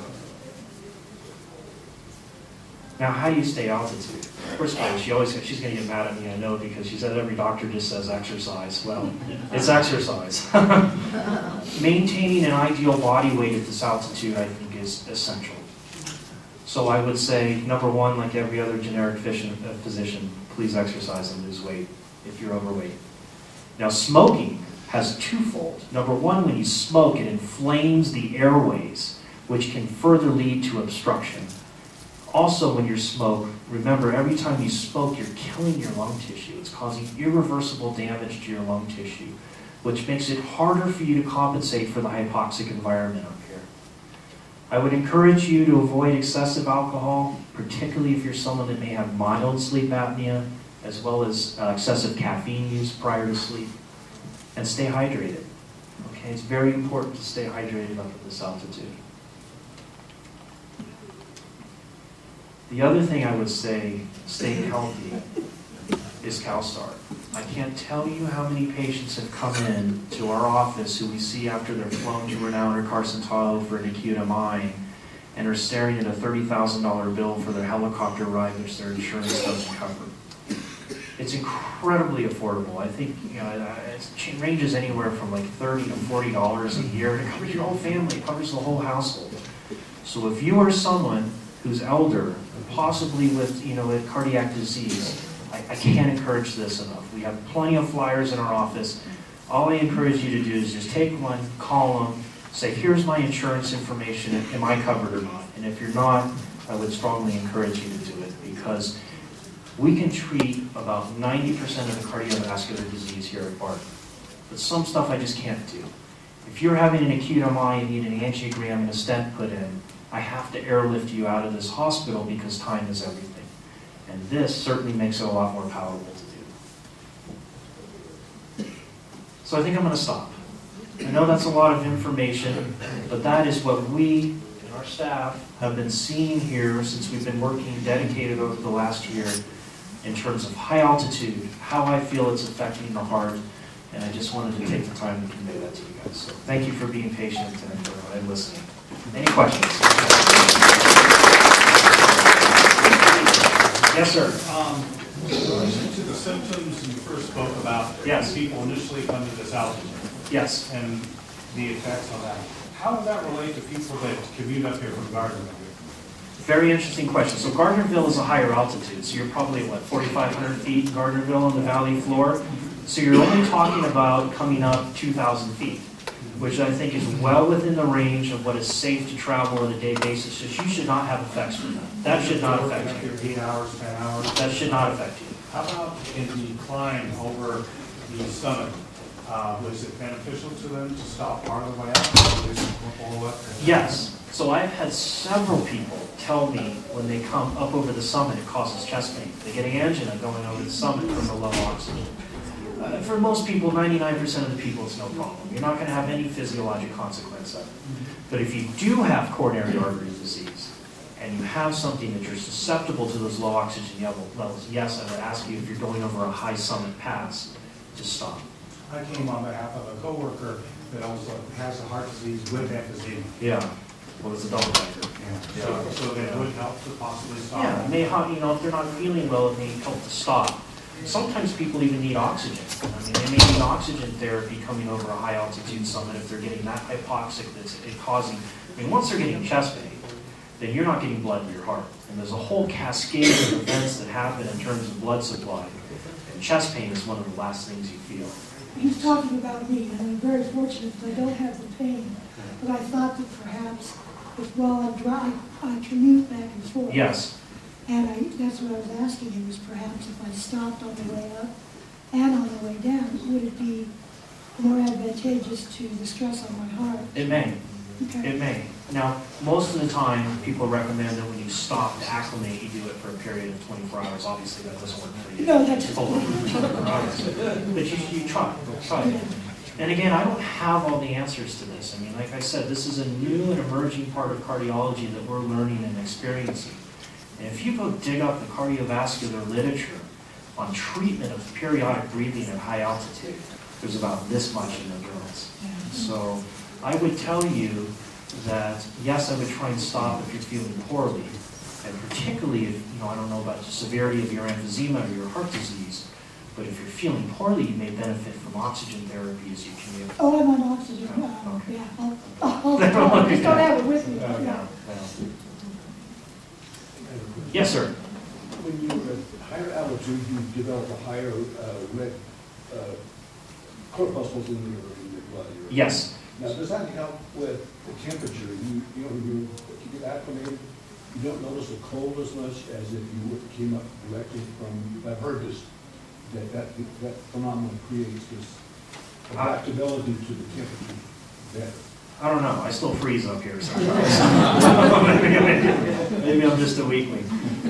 Now, how do you stay altitude? First of all, she's going to get mad at me, I know, because she said every doctor just says exercise. Well, it's exercise. Maintaining an ideal body weight at this altitude, I think, is essential. So I would say, number one, like every other generic physician, please exercise and lose weight if you're overweight. Now, smoking has twofold. Number one, when you smoke, it inflames the airways, which can further lead to obstruction. Also, when you smoke, remember, every time you smoke, you're killing your lung tissue. It's causing irreversible damage to your lung tissue, which makes it harder for you to compensate for the hypoxic environment up here. I would encourage you to avoid excessive alcohol, particularly if you're someone that may have mild sleep apnea, as well as excessive caffeine use prior to sleep, and stay hydrated. Okay, it's very important to stay hydrated up at this altitude. The other thing I would say, staying healthy, is CalSTAR. I can't tell you how many patients have come in to our office who we see after they're flown to Renown or Carson Tile for an acute MI and are staring at a $30,000 bill for their helicopter ride, which their insurance doesn't cover. It's incredibly affordable. I think it ranges anywhere from like $30 to $40 a year. It covers your whole family. It covers the whole household. So if you are someone who's elder, possibly with a cardiac disease, I can't encourage this enough. We have plenty of flyers in our office. All I encourage you to do is just take one, call them, say, here's my insurance information, am I covered or not? And if you're not, I would strongly encourage you to do it, because we can treat about 90% of the cardiovascular disease here at Barton. But some stuff I just can't do. If you're having an acute MI and need an angiogram and a stent put in, I have to airlift you out of this hospital because time is everything. And this certainly makes it a lot more palatable to do. So I think I'm going to stop. I know that's a lot of information, but that is what we and our staff have been seeing here since we've been working dedicated over the last year in terms of high altitude, how I feel it's affecting the heart, and I just wanted to take the time to convey that to you guys. So thank you for being patient and listening. Any questions? Yes, sir. In relation to the symptoms you first spoke about, yes, people initially come to this altitude. Yes. And the effects on that. How does that relate to people that commute up here from Gardnerville? Very interesting question. So Gardnerville is a higher altitude. So you're probably, what, 4,500 feet in Gardnerville on the valley floor? So you're only talking about coming up 2,000 feet, which I think is well within the range of what is safe to travel on a day basis. So you should not have effects from that. That should not affect you. 8 hours, 10 hours? That should not affect you. How about in the climb over the summit? Was it beneficial to them to stop part of the way up? Yes. So I've had several people tell me when they come up over the summit, it causes chest pain. They get angina going over the summit from the low oxygen. For most people, 99% of the people, it's no problem. You're not going to have any physiologic consequence of it. But if you do have coronary artery disease, and you have something that you're susceptible to those low oxygen levels, yes, I would ask you, if you're going over a high summit pass, to stop. I came on behalf of a coworker that also has a heart disease with emphysema. Yeah. Well, it's a double factor. Yeah. So that would help to possibly stop. Yeah, it may help, if they're not feeling well, it may help to stop. Sometimes people even need oxygen. I mean, they may need oxygen therapy coming over a high altitude summit if they're getting that hypoxic that's causing. I mean, once they're getting chest pain, then you're not getting blood to your heart. And there's a whole cascade of events that happen in terms of blood supply. And chest pain is one of the last things you feel. He's talking about me, and I'm very fortunate that I don't have the pain. But I thought that perhaps if while I'm driving, I commute back and forth. Yes. And that's what I was asking you, was perhaps if I stopped on the way up and on the way down, would it be more advantageous to the stress on my heart? It may. Okay. It may. Now, most of the time, people recommend that when you stop to acclimate, you do it for a period of 24 hours. Obviously, that doesn't work for you. No, that's But you try. Try it. And again, I don't have all the answers to this. I mean, like I said, this is a new and emerging part of cardiology that we're learning and experiencing. And if you go dig up the cardiovascular literature on treatment of periodic breathing at high altitude, there's about this much in the journals. So I would tell you that, yes, I would try and stop if you're feeling poorly. And particularly if, I don't know about the severity of your emphysema or your heart disease, but if you're feeling poorly, you may benefit from oxygen therapy as you commute. Oh, I'm on oxygen. Okay. Yeah. I just don't have it with me. Yeah. Yes, sir. When you're at higher altitude, you develop a higher red corpuscles in your blood. Yes. Now, does that help with the temperature? You get acclimated, you don't notice the cold as much as if you came up directly from, I've heard this, that phenomenon creates this adaptability to the temperature better. I don't know. I still freeze up here sometimes. Maybe I'm just a weakling.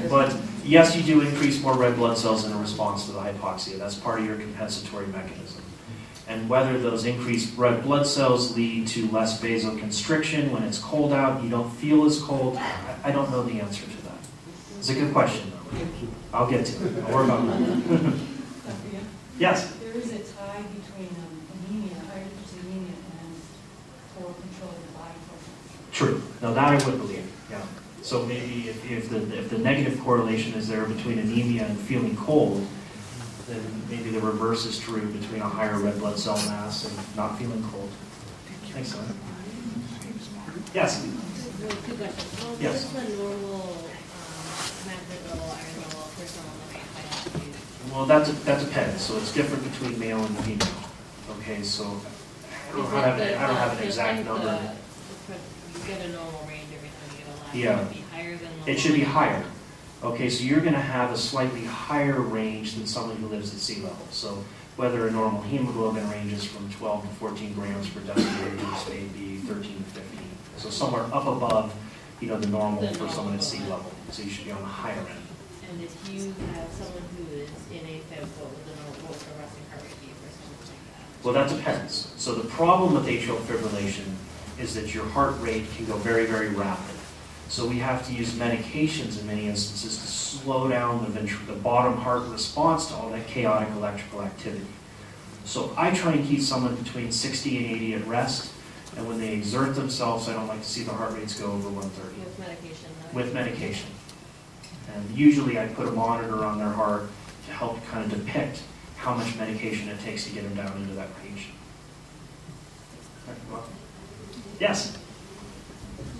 But yes, you do increase more red blood cells in response to the hypoxia. That's part of your compensatory mechanism. And whether those increased red blood cells lead to less vasoconstriction when it's cold out, you don't feel as cold, I don't know the answer to that. It's a good question, though. I'll get to it. I'll work on that. Yes? There is a tie between anemia, high-risk anemia, and poor control of the body temperature. True. No, that I would believe. Yeah. So maybe if the negative correlation is there between anemia and feeling cold, then maybe the reverse is true between a higher red blood cell mass and not feeling cold. Thanks, Son. Yes? Two questions. Well, Yes. what's the normal metric level, iron level, personal limit, high altitude? Well, that depends. So it's different between male and female. Okay, so I don't have an exact number. You get a normal range every time you get a lab. Yeah. It should be higher than the It should be higher. Okay, so you're going to have a slightly higher range than someone who lives at sea level. So whether a normal hemoglobin ranges from 12 to 14 grams per deciliter, may be 13 to 15. So somewhere up above, the normal for someone at sea level. So you should be on the higher end. And if you have someone who is in AFib, what would the normal resting heart rate be for someone like that? Well, that depends. So the problem with atrial fibrillation is that your heart rate can go very, very rapid. So we have to use medications in many instances to slow down the bottom heart response to all that chaotic electrical activity. So I try and keep someone between 60 and 80 at rest, and when they exert themselves, I don't like to see the heart rates go over 130. With medication, though? With medication. And usually I put a monitor on their heart to help kind of depict how much medication it takes to get them down into that range. Yes?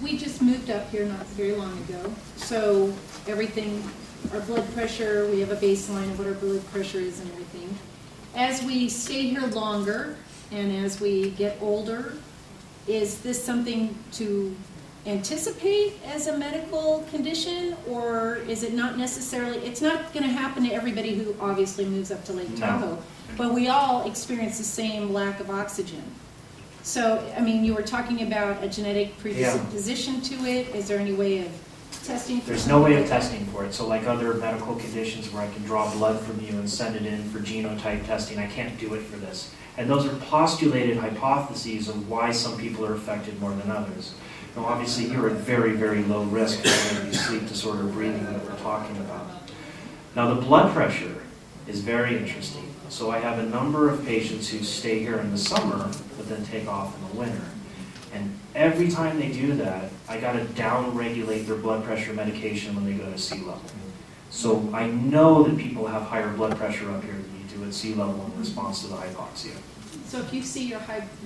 We just moved up here not very long ago, so everything, our blood pressure, we have a baseline of what our blood pressure is and everything. As we stay here longer and as we get older, is this something to anticipate as a medical condition, or is it not necessarily, it's not going to happen to everybody who obviously moves up to Lake Tahoe, but we all experience the same lack of oxygen. So, I mean, you were talking about a genetic predisposition to it. Is there any way of testing for There's no way of testing for it. So like other medical conditions where I can draw blood from you and send it in for genotype testing, I can't do it for this. And those are postulated hypotheses of why some people are affected more than others. Now, obviously, you're at very, very low risk for the sleep disorder breathing that we're talking about. Now, the blood pressure is very interesting. So I have a number of patients who stay here in the summer, but then take off in the winter. And every time they do that, I got to down-regulate their blood pressure medication when they go to sea level. So I know that people have higher blood pressure up here than you do at sea level in response to the hypoxia. So if you see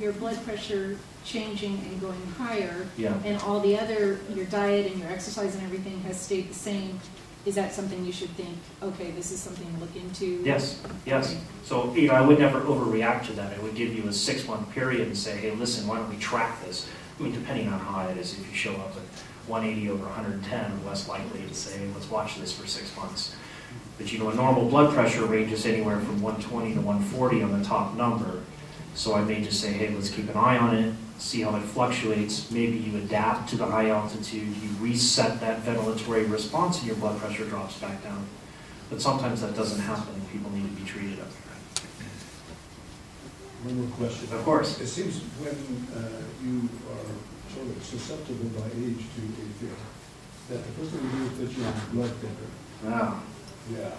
your blood pressure changing and going higher, Yeah. and all the other, your diet and your exercise and everything has stayed the same, is that something you should think, okay, this is something to look into? Yes, yes. So, I would never overreact to that. I would give you a 6-month period and say, hey, listen, why don't we track this? I mean, depending on how high it is, if you show up at 180 over 110, I'm less likely to say, let's watch this for 6 months. But a normal blood pressure ranges anywhere from 120 to 140 on the top number. So I may just say, hey, let's keep an eye on it, see how it fluctuates. Maybe you adapt to the high altitude, you reset that ventilatory response, and your blood pressure drops back down. But sometimes that doesn't happen, and people need to be treated up there. One more question. Of course. It seems when you are sort of susceptible by age to AFib, that the first thing you do is put you on blood thinner. Wow. Yeah.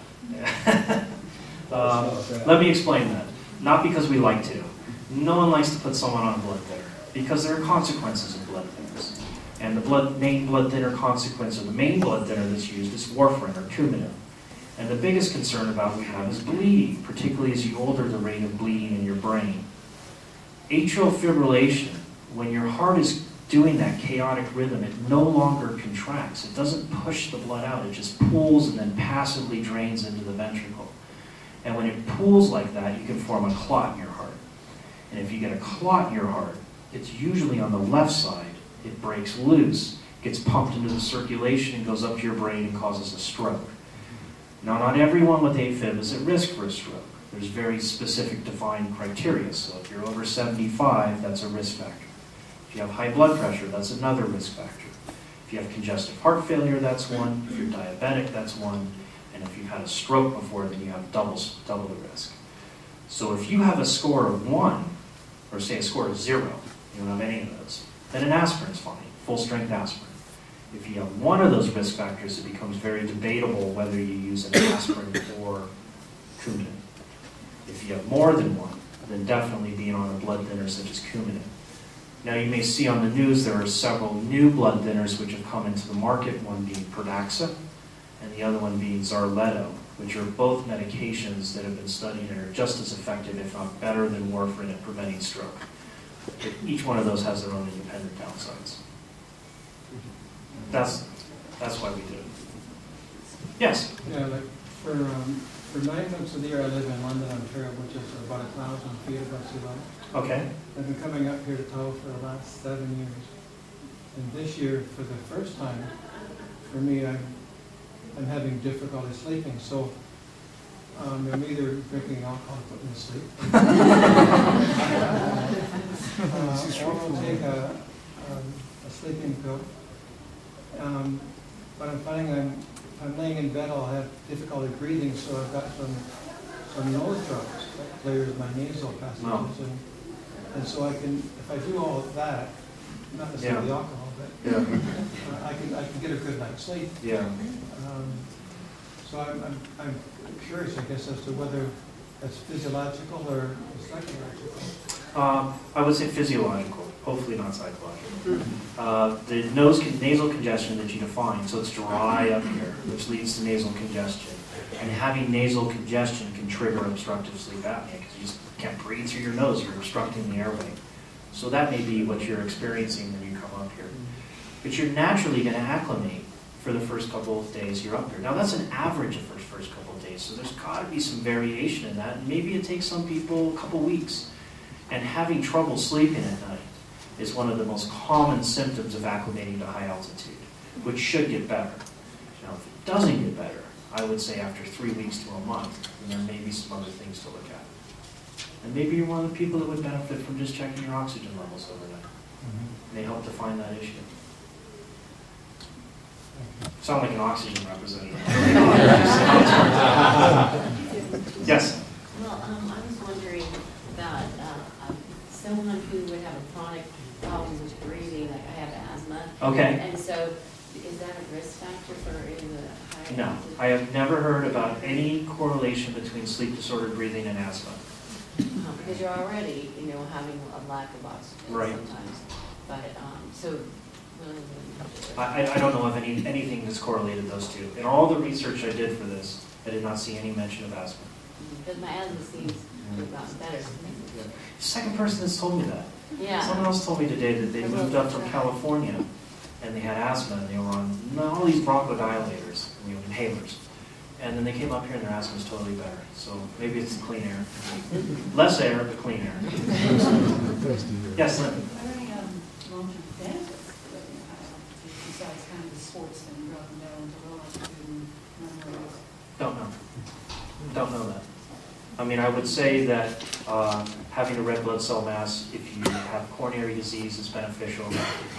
Let me explain that. Not because we like to. No one likes to put someone on blood thinner because there are consequences of blood thinners. And the main blood thinner consequence, or the main blood thinner that's used, is warfarin or Coumadin. And the biggest concern about we have is bleeding, particularly as you older, the rate of bleeding in your brain. Atrial fibrillation, when your heart is doing that chaotic rhythm, it no longer contracts. It doesn't push the blood out. It just pools and then passively drains into the ventricle. And when it pools like that, you can form a clot in your heart. And if you get a clot in your heart, it's usually on the left side. It breaks loose, gets pumped into the circulation, and goes up to your brain and causes a stroke. Now, not everyone with AFib is at risk for a stroke. There's very specific defined criteria. So if you're over 75, that's a risk factor. If you have high blood pressure, that's another risk factor. If you have congestive heart failure, that's one. If you're diabetic, that's one. And if you've had a stroke before, then you have double the risk. So if you have a score of 1, or say a score of 0, you don't have any of those, then an aspirin's fine, full-strength aspirin. If you have one of those risk factors, it becomes very debatable whether you use an aspirin or Coumadin. If you have more than one, then definitely being on a blood thinner such as Coumadin. Now you may see on the news there are several new blood thinners which have come into the market, one being Pradaxa and the other one being Xarletto, which are both medications that have been studied and are just as effective, if not better, than warfarin at preventing stroke. But each one of those has their own independent downsides. That's why we do it. Yes? Yeah, like for 9 months of the year I live in London, Ontario, which is about 1,000 feet above sea level. Okay. I've been coming up here to Tahoe for the last 7 years. And this year, for the first time, for me, I'm having difficulty sleeping. So I'm either drinking alcohol to put me to sleep, or I'll take a sleeping pill. But I'm finding if I'm laying in bed, I'll have difficulty breathing, so I've got some nose drops that clears my nasal passages. Wow. And so I can, if I do all of that, not necessarily Yeah. alcohol, but Yeah. I can get a good night's sleep. Yeah. So I'm curious, I guess, as to whether that's physiological or psychological. I would say physiological, hopefully not psychological. The nasal congestion that you define, so it's dry up here, which leads to nasal congestion. And having nasal congestion can trigger obstructive sleep apnea because you just can't breathe through your nose, you're obstructing the airway. So that may be what you're experiencing when you come up here. But you're naturally going to acclimate for the first couple of days you're up here. Now that's an average of the first couple of days, so there's got to be some variation in that. And maybe it takes some people a couple weeks. And having trouble sleeping at night is one of the most common symptoms of acclimating to high altitude, which should get better. Now if it doesn't get better, I would say after 3 weeks to a month, then there may be some other things to look at. And maybe you're one of the people that would benefit from just checking your oxygen levels overnight. It may help define that issue. Sound like an oxygen representative. Yes? Well, I was wondering about someone who would have a chronic problem with breathing, like I have asthma. Okay. And so, is that a risk factor for in the high No, altitude? I have never heard about any correlation between sleep disordered breathing and asthma. Because you're already, having a lack of oxygen Right. sometimes. But, so, I don't know of anything that's correlated those two. In all the research I did for this, I did not see any mention of asthma. because my asthma seems to have gotten better. The second person that's told me that. Yeah. Someone else told me today that they moved up from California and they had asthma and they were on all these bronchodilators, inhalers. And then they came up here and their asthma was totally better. So maybe it's the clean air. Less air, but clean air. Yes, Lynn? Are there any long-term benefits of living in high altitude besides kind of the sports thing, dropping down to low altitude and memories? Don't know. Don't know that. I mean, I would say that having a red blood cell mass, if you have coronary disease, is beneficial.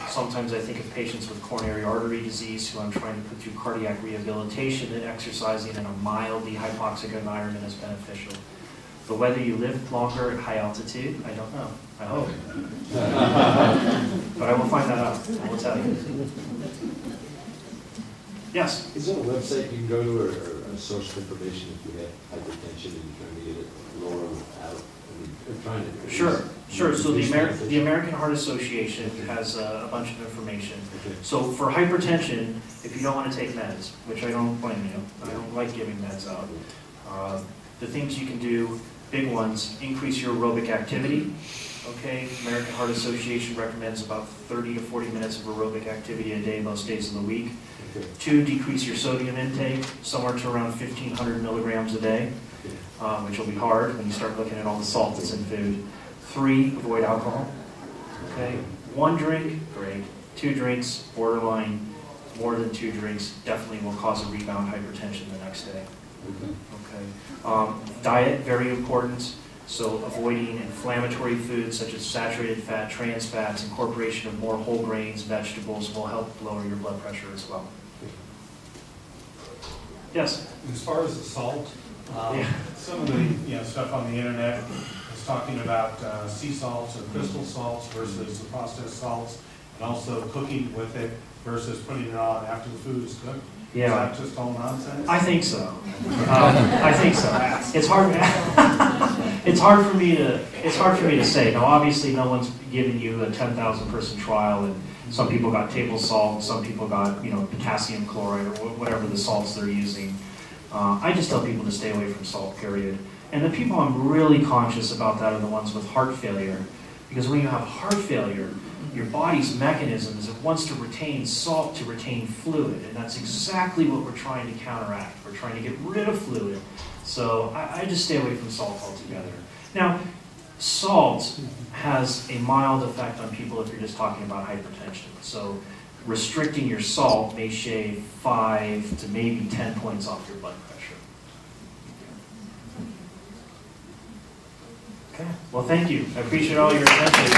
Sometimes I think of patients with coronary artery disease who I'm trying to put through cardiac rehabilitation, and exercising in a mildly hypoxic environment is beneficial. But whether you live longer at high altitude, I don't know. I hope. But I will find that out. I will tell you. Yes? Is there a website you can go to, or a source of information if you have hypertension and you're trying to get it lower out? I mean, I'm trying to... Sure. So the American Heart Association has a bunch of information. Okay. So for hypertension, if you don't want to take meds, which I don't blame you, I don't like giving meds out, the things you can do, big ones, increase your aerobic activity. Okay, American Heart Association recommends about 30 to 40 minutes of aerobic activity a day, most days of the week. Okay. 2, decrease your sodium intake, somewhere to around 1,500 milligrams a day, which will be hard when you start looking at all the salt that's in food. 3, avoid alcohol. Okay, 1 drink, great. 2 drinks, borderline. More than 2 drinks definitely will cause a rebound hypertension the next day. Okay. Diet, very important. So avoiding inflammatory foods such as saturated fat, trans fats, incorporation of more whole grains, vegetables will help lower your blood pressure as well. Yes? As far as the salt, Yeah. some of the stuff on the internet is talking about sea salts or crystal salts versus the processed salts, and also cooking with it versus putting it on after the food is cooked. Yeah. Is that just all nonsense? I think so. I think so. It's hard. It's hard for me to say. Now, obviously, no one's giving you a 10,000 person trial, and some people got table salt, some people got potassium chloride or whatever the salts they're using. I just tell people to stay away from salt. Period. And the people I'm really conscious about that are the ones with heart failure, because when you have heart failure, your body's mechanism is it wants to retain salt to retain fluid, and that's exactly what we're trying to counteract. We're trying to get rid of fluid. So I just stay away from salt altogether. Now, salt has a mild effect on people if you're just talking about hypertension. So restricting your salt may shave 5 to maybe 10 points off your blood pressure. Okay. Well, thank you. I appreciate all your attention.